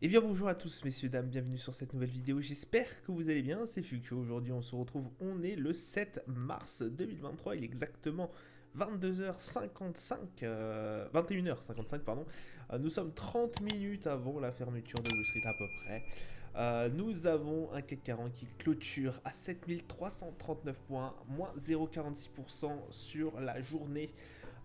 Eh bien bonjour à tous messieurs dames, bienvenue sur cette nouvelle vidéo, j'espère que vous allez bien, c'est Fukio, aujourd'hui on se retrouve, on est le 7 mars 2023, il est exactement 22h55, 21h55 pardon, nous sommes 30 minutes avant la fermeture de Wall Street à peu près. Nous avons un CAC 40 qui clôture à 7339 points, moins 0,46% sur la journée.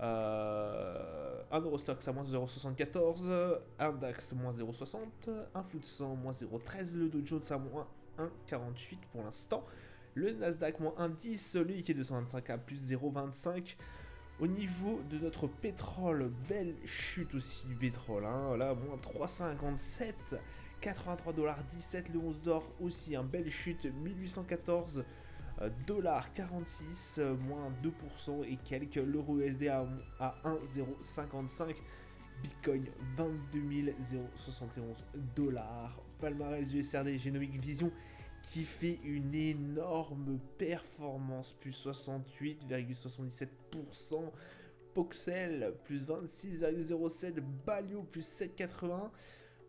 Un Eurostox à moins 0,74, un DAX moins 0,60, un FTSE moins 0,13, le Dow Jones à moins 1,48 pour l'instant, le Nasdaq moins 1,10, le Nikkei 225 à plus 0,25. Au niveau de notre pétrole, belle chute aussi du pétrole, hein, là moins 3,57, 83,17$, le 11 d'or aussi, belle chute, 1814 $46, moins 2% et quelques, l'euro USD à 1,055, Bitcoin 22 071 $, palmarès du SRD Genomic Vision qui fait une énorme performance, plus 68,77%, Poxel plus 26,07%, Balio plus 7,81%.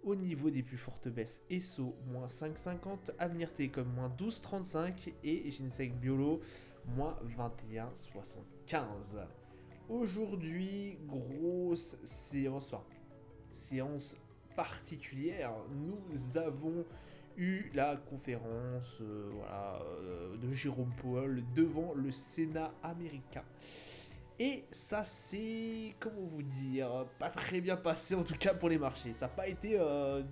Au niveau des plus fortes baisses, ESSO moins 5,50, Avenir Télécom moins 12,35 et Ginseng Biolo moins 21,75. Aujourd'hui, grosse séance, séance particulière. Nous avons eu la conférence de Jérôme Powell devant le Sénat américain. Et ça c'est, comment vous dire, pas très bien passé en tout cas pour les marchés. Ça n'a pas été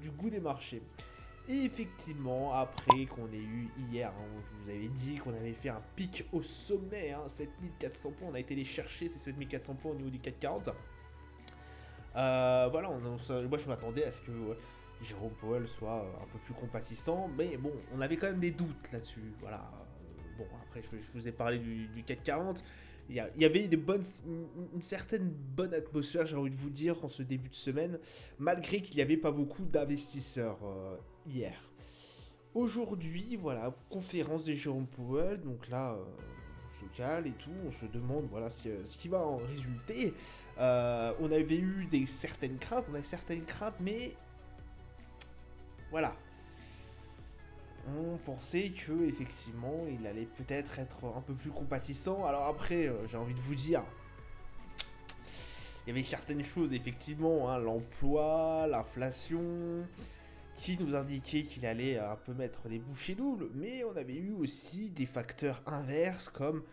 du goût des marchés. Et effectivement, après qu'on ait eu hier, je vous avais dit qu'on avait fait un pic au sommet, 7400 points, on a été les chercher ces 7400 points au niveau du 440. Voilà, moi je m'attendais à ce que Jérôme Powell soit un peu plus compatissant, mais bon, on avait quand même des doutes là-dessus. Voilà. Bon, après je vous ai parlé du 440. Il y avait une certaine bonne atmosphère, j'ai envie de vous dire, en ce début de semaine, malgré qu'il n'y avait pas beaucoup d'investisseurs hier. Aujourd'hui, voilà, conférence de Jérôme Powell, donc là, on se cale et tout, on se demande voilà ce qui va en résulter. On avait eu certaines craintes, mais voilà, on pensait que effectivement il allait peut-être être un peu plus compatissant. Alors après, j'ai envie de vous dire, il y avait certaines choses effectivement, l'emploi, l'inflation, qui nous indiquait qu'il allait un peu mettre des bouchées doubles, mais on avait eu aussi des facteurs inverses comme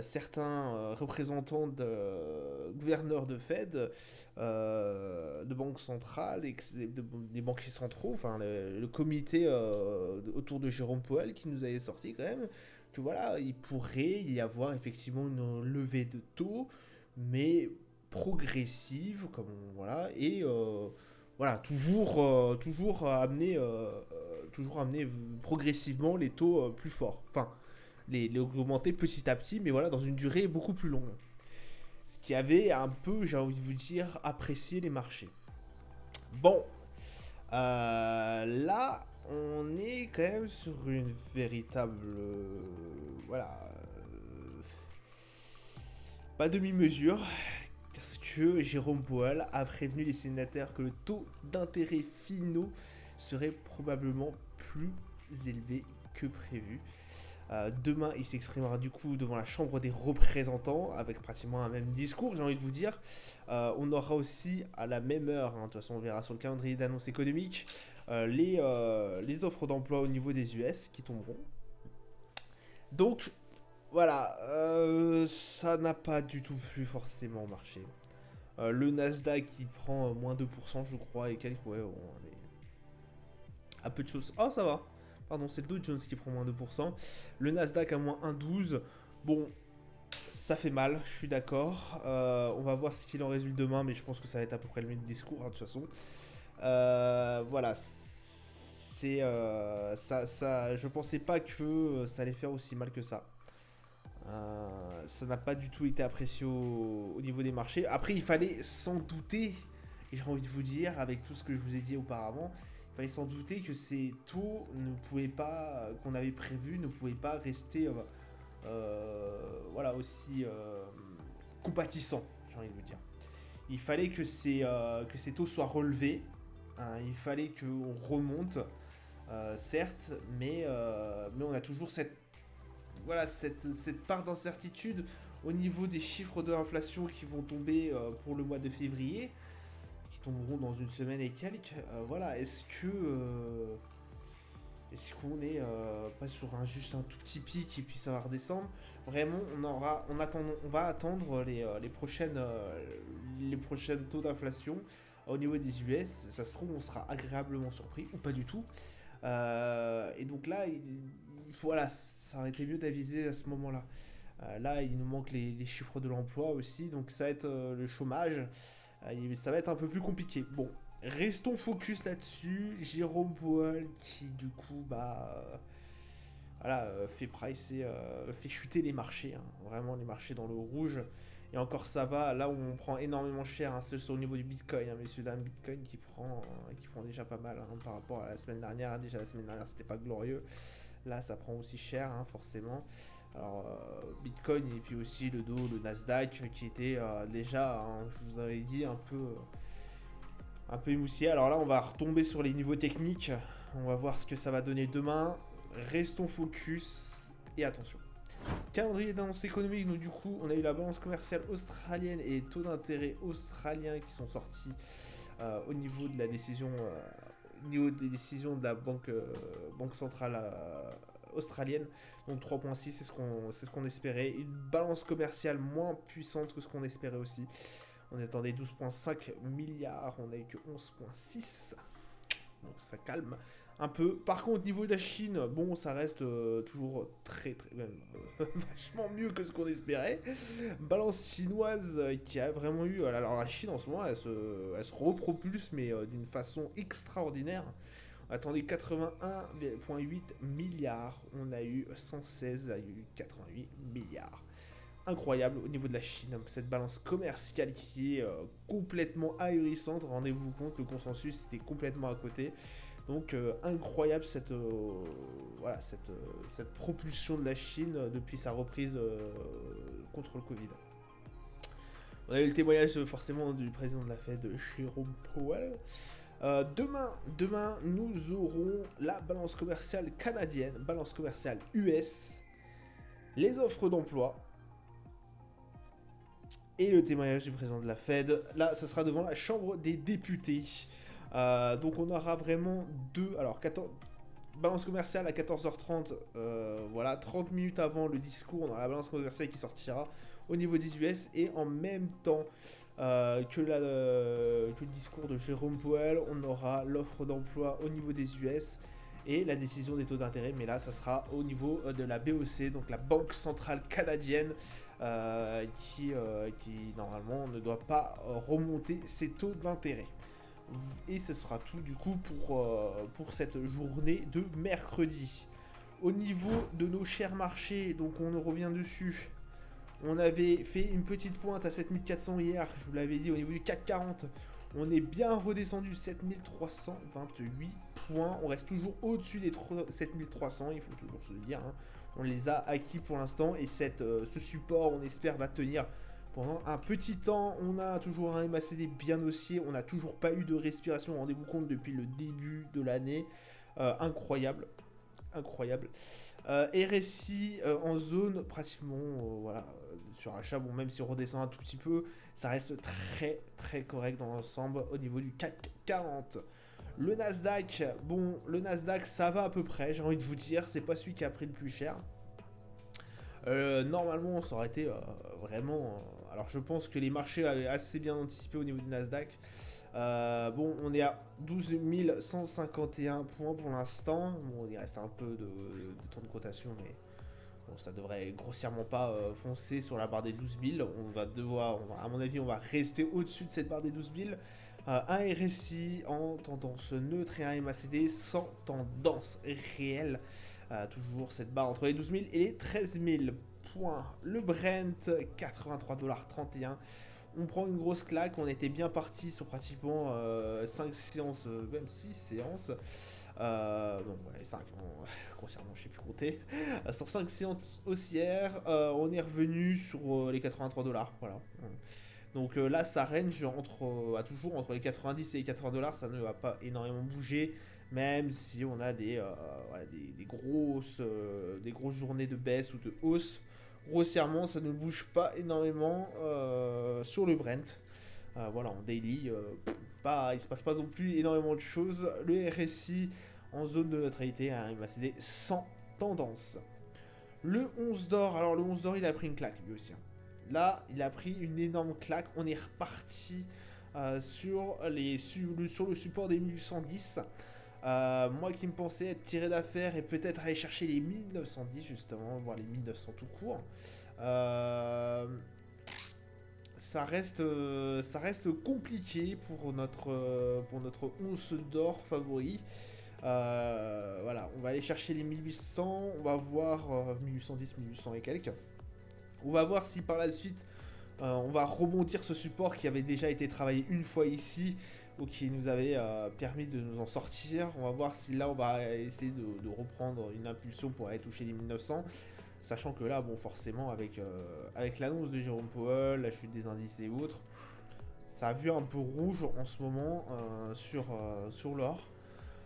certains représentants de gouverneurs de Fed, de banques centrales, des banquiers centraux, enfin le comité autour de Jérôme Powell qui nous avait sorti quand même que voilà, il pourrait y avoir effectivement une levée de taux, mais progressive, comme voilà, et voilà, toujours amener progressivement les taux plus forts. Enfin, les augmenter petit à petit, mais voilà, dans une durée beaucoup plus longue. Ce qui avait un peu, j'ai envie de vous dire, apprécié les marchés. Bon, là, on est quand même sur une véritable, voilà, pas demi-mesure, parce que Jérôme Powell a prévenu les sénateurs que le taux d'intérêt finaux serait probablement plus élevé que prévu. Demain, il s'exprimera du coup devant la Chambre des représentants avec pratiquement un même discours, j'ai envie de vous dire. On aura aussi à la même heure, de toute façon on verra sur le calendrier d'annonces économiques, les offres d'emploi au niveau des US qui tomberont. Donc voilà, ça n'a pas du tout plus forcément marché. Le Nasdaq qui prend moins 2% je crois et quelques, ouais, on est à peu de choses. Oh ça va, pardon, c'est le Dow Jones qui prend moins 2%. Le Nasdaq à moins 1,12. Bon, ça fait mal, je suis d'accord. On va voir ce qu'il en résulte demain, mais je pense que ça va être à peu près le même discours, de toute façon. Voilà, c'est ça, je pensais pas que ça allait faire aussi mal que ça. Ça n'a pas du tout été apprécié au niveau des marchés. Après, il fallait s'en douter, et j'ai envie de vous dire, avec tout ce que je vous ai dit auparavant, il fallait s'en douter que ces taux ne pouvaient pas, qu'on avait prévu, ne pouvaient pas rester voilà, aussi compatissants, j'ai envie de vous dire. Il fallait que ces taux soient relevés, hein. Il fallait qu'on remonte, certes, mais on a toujours cette part d'incertitude au niveau des chiffres de l'inflation qui vont tomber pour le mois de février, qui tomberont dans une semaine et quelques. Voilà, est-ce qu'on est pas sur juste un tout petit pic et puis ça va redescendre? Vraiment, on va attendre les prochaines taux d'inflation au niveau des US. Ça se trouve, on sera agréablement surpris ou pas du tout. Et donc là, voilà, ça aurait été mieux d'aviser à ce moment-là. Là, il nous manque les chiffres de l'emploi aussi, donc ça va être le chômage. Ça va être un peu plus compliqué. Bon, restons focus là-dessus. Jérôme Powell qui du coup voilà, fait chuter les marchés, hein. Vraiment les marchés dans le rouge. Et encore ça va, là où on prend énormément cher, hein, c'est au niveau du Bitcoin, hein, messieurs dames, Bitcoin qui prend déjà pas mal, hein, par rapport à la semaine dernière. Déjà la semaine dernière c'était pas glorieux. Là ça prend aussi cher, hein, forcément. Alors Bitcoin et puis aussi le Nasdaq qui était déjà, hein, je vous avais dit, un peu émoussié. Alors là, on va retomber sur les niveaux techniques. On va voir ce que ça va donner demain. Restons focus et attention. Calendrier d'annonce économique, donc du coup, on a eu la balance commerciale australienne et les taux d'intérêt australiens qui sont sortis au niveau de la décision, au niveau des décisions de la banque centrale australienne. Donc 3,6, c'est ce qu'on espérait. Une balance commerciale moins puissante que ce qu'on espérait aussi. On attendait 12,5 milliards, on a eu que 11,6. Donc ça calme un peu. Par contre, au niveau de la Chine, bon, ça reste toujours même vachement mieux que ce qu'on espérait. Balance chinoise qui a vraiment eu. Alors la Chine en ce moment, elle se repropulse, mais d'une façon extraordinaire. On attendait 81,8 milliards, on a eu 116,88 milliards. Incroyable au niveau de la Chine, cette balance commerciale qui est complètement ahurissante. Rendez-vous compte, le consensus était complètement à côté. Donc incroyable voilà, cette propulsion de la Chine depuis sa reprise contre le Covid. On a eu le témoignage forcément du président de la Fed, Jérôme Powell. Demain, nous aurons la balance commerciale canadienne, balance commerciale US, les offres d'emploi et le témoignage du président de la Fed. Là, ça sera devant la Chambre des députés. Donc on aura vraiment alors 14, balance commerciale à 14h30, voilà, 30 minutes avant le discours, on aura la balance commerciale qui sortira au niveau des US, et en même temps que le discours de Jérôme Powell, on aura l'offre d'emploi au niveau des US et la décision des taux d'intérêt, mais là ça sera au niveau de la BOC, donc la Banque Centrale Canadienne, qui normalement ne doit pas remonter ses taux d'intérêt. Et ce sera tout du coup pour cette journée de mercredi. Au niveau de nos chers marchés, donc on revient dessus. On avait fait une petite pointe à 7400 hier, je vous l'avais dit, au niveau du CAC 40. On est bien redescendu, 7328 points. On reste toujours au-dessus des 7300, il faut toujours se le dire, hein. On les a acquis pour l'instant et ce support, on espère, va tenir pendant un petit temps. On a toujours un MACD bien haussier, on n'a toujours pas eu de respiration, rendez-vous compte, depuis le début de l'année. Incroyable. RSI en zone pratiquement, voilà, sur achat. Bon, même si on redescend un tout petit peu, ça reste très très correct dans l'ensemble au niveau du CAC 40. Le Nasdaq, bon, le Nasdaq ça va à peu près, j'ai envie de vous dire, c'est pas celui qui a pris le plus cher. Normalement, ça aurait été vraiment. Alors, je pense que les marchés avaient assez bien anticipé au niveau du Nasdaq. Bon, on est à 12 151 points pour l'instant. Bon, il reste un peu de temps de cotation, mais bon, ça devrait grossièrement pas foncer sur la barre des 12 000. À mon avis, on va rester au-dessus de cette barre des 12 000. Un RSI en tendance neutre et un MACD sans tendance réelle. Toujours cette barre entre les 12 000 et les 13 000 points. Le Brent, 83,31 $. On prend une grosse claque, on était bien parti sur pratiquement 5 séances, même 6 séances. Donc ouais, 5, grossièrement, je sais plus compter. Sur 5 séances haussières, on est revenu sur les 83 $. Voilà. Donc là, ça range toujours entre les 90 et les 80 dollars, ça ne va pas énormément bouger, même si on a voilà, des grosses journées de baisse ou de hausse. Grossièrement, ça ne bouge pas énormément sur le Brent. Voilà, en daily, il se passe pas non plus énormément de choses. Le RSI en zone de neutralité, hein, il va céder sans tendance. Le 11 d'or, alors le 11 d'or, il a pris une claque lui aussi, hein. Là, il a pris une énorme claque. On est reparti sur le support des 1810. Moi qui me pensais être tiré d'affaire et peut-être aller chercher les 1910 justement, voire les 1900 tout court. Ça reste compliqué pour notre once d'or favori. Voilà, on va aller chercher les 1800, on va voir 1810, 1800 et quelques. On va voir si par la suite on va rebondir ce support qui avait déjà été travaillé une fois ici ou qui nous avait permis de nous en sortir. On va voir si là on va essayer de reprendre une impulsion pour aller toucher les 1900. Sachant que là, bon, forcément, avec l'annonce de Jérôme Powell, la chute des indices et autres, ça a vu un peu rouge en ce moment sur l'or.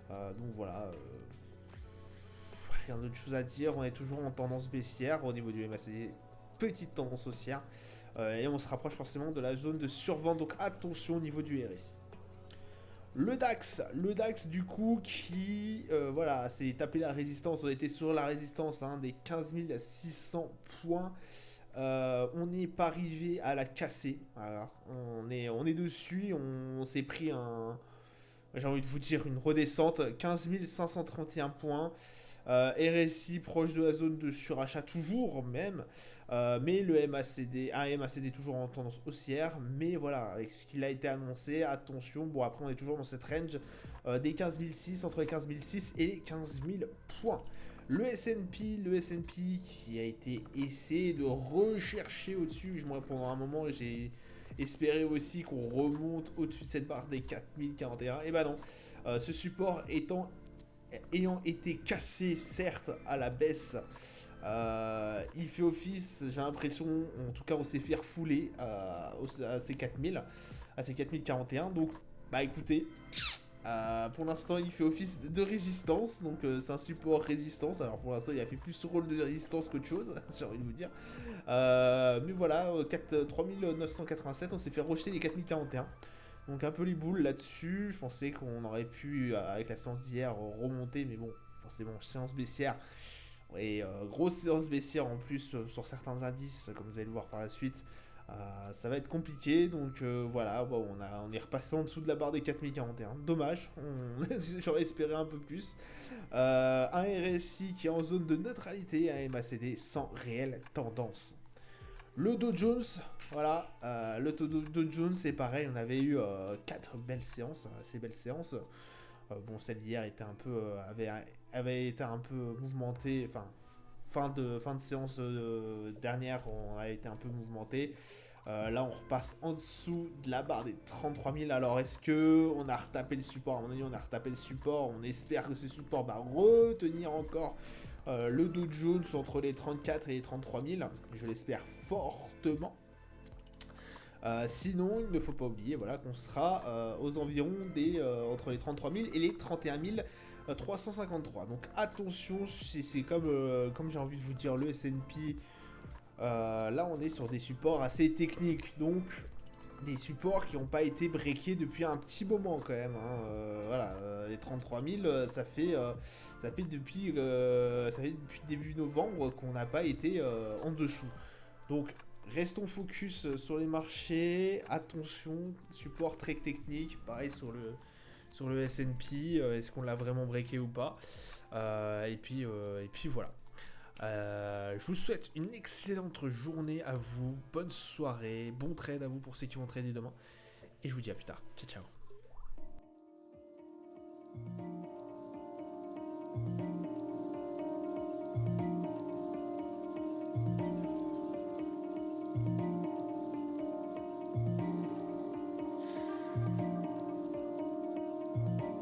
Donc voilà, rien d'autre chose à dire. On est toujours en tendance baissière au niveau du MACD, petite tendance haussière. Et on se rapproche forcément de la zone de survente. Donc attention au niveau du RSI. Le DAX du coup qui voilà, s'est tapé la résistance. On était sur la résistance des 15 600 points. On n'est pas arrivé à la casser. Alors, on est dessus. On s'est pris j'ai envie de vous dire une redescente. 15 531 points. RSI proche de la zone de surachat toujours même, mais le MACD toujours en tendance haussière, mais voilà, avec ce qu'il a été annoncé, attention, bon après on est toujours dans cette range des 15 600, entre les 15 600 et les 15 000 points. Le S&P qui a été essayé de rechercher au-dessus, moi pendant un moment j'ai espéré aussi qu'on remonte au-dessus de cette barre des 4041, et bah non, ce support ayant été cassé certes à la baisse, il fait office, j'ai l'impression, en tout cas on s'est fait refouler à ces 4000, à ces 4041, donc bah écoutez, pour l'instant il fait office de résistance, donc c'est un support résistance, alors pour l'instant il a fait plus ce rôle de résistance qu'autre chose, j'ai envie de vous dire, mais voilà, 3987, on s'est fait rejeter les 4041. Donc un peu les boules là-dessus, je pensais qu'on aurait pu, avec la séance d'hier, remonter, mais bon, forcément, séance baissière, et grosse séance baissière en plus sur certains indices, comme vous allez le voir par la suite, ça va être compliqué, donc voilà, bon, on est repassé en dessous de la barre des 4041, dommage, j'aurais espéré un peu plus. Un RSI qui est en zone de neutralité, un MACD sans réelle tendance. Le Dow Jones, voilà, le Dow Jones c'est pareil, on avait eu 4 belles séances, assez belles séances. Bon, celle d'hier avait été un peu mouvementée, enfin, fin de séance dernière, on a été un peu mouvementé. Là, on repasse en dessous de la barre des 33 000. Alors, est-ce que on a retapé le support? À mon avis, on a retapé le support. On espère que ce support va retenir encore le Dow Jones entre les 34 et les 33 000. Je l'espère fortement. Sinon, il ne faut pas oublier voilà, qu'on sera aux environs entre les 33 000 et les 31 353. Donc attention, c'est comme j'ai envie de vous dire, le S&P, là on est sur des supports assez techniques, donc des supports qui n'ont pas été breakés depuis un petit moment quand même, hein. Voilà, les 33 000, ça fait depuis début novembre qu'on n'a pas été en dessous. Donc restons focus sur les marchés, attention, support très technique, pareil sur le S&P, est-ce qu'on l'a vraiment breaké ou pas, et puis voilà. Je vous souhaite une excellente journée à vous, bonne soirée, bon trade à vous pour ceux qui vont trader demain, et je vous dis à plus tard, ciao ciao.